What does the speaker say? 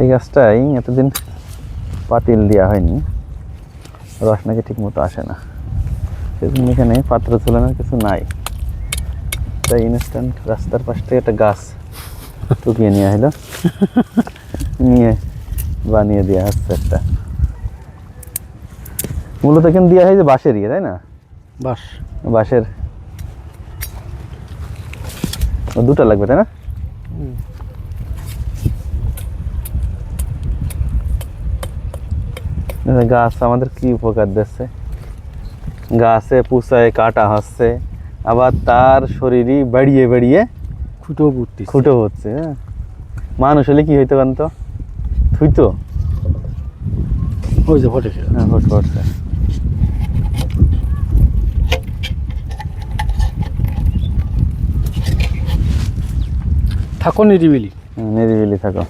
এই গাছটাই এতদিন পাতিল দেওয়া হয়নি, রস নাকি ঠিক মতো আসে না, সেজন্য এখানে পাত্র ঝোলানোর কিছু নাই, তাই ইনস্ট্যান্ট রাস্তার পাশ থেকে একটা গাছ টুকিয়ে নিয়ে হলো, নিয়ে বানিয়ে দেওয়া হচ্ছে একটা। মূলত এখানে দেওয়া হয় যে বাঁশের তাই না? বাঁশের দুটা লাগবে তাই না? গাছ আমাদের কি উপকার দিচ্ছে, গাছে পুষায় কাটা হচ্ছে, আবার তার শরীরই বাড়িয়ে বাড়িয়ে খুঁটো হচ্ছে। হ্যাঁ, মানুষ হলে কি হইতে পারতো, থুইতো ফুটছে। থাকো নিরিবিলি নিরিবিলি থাকো।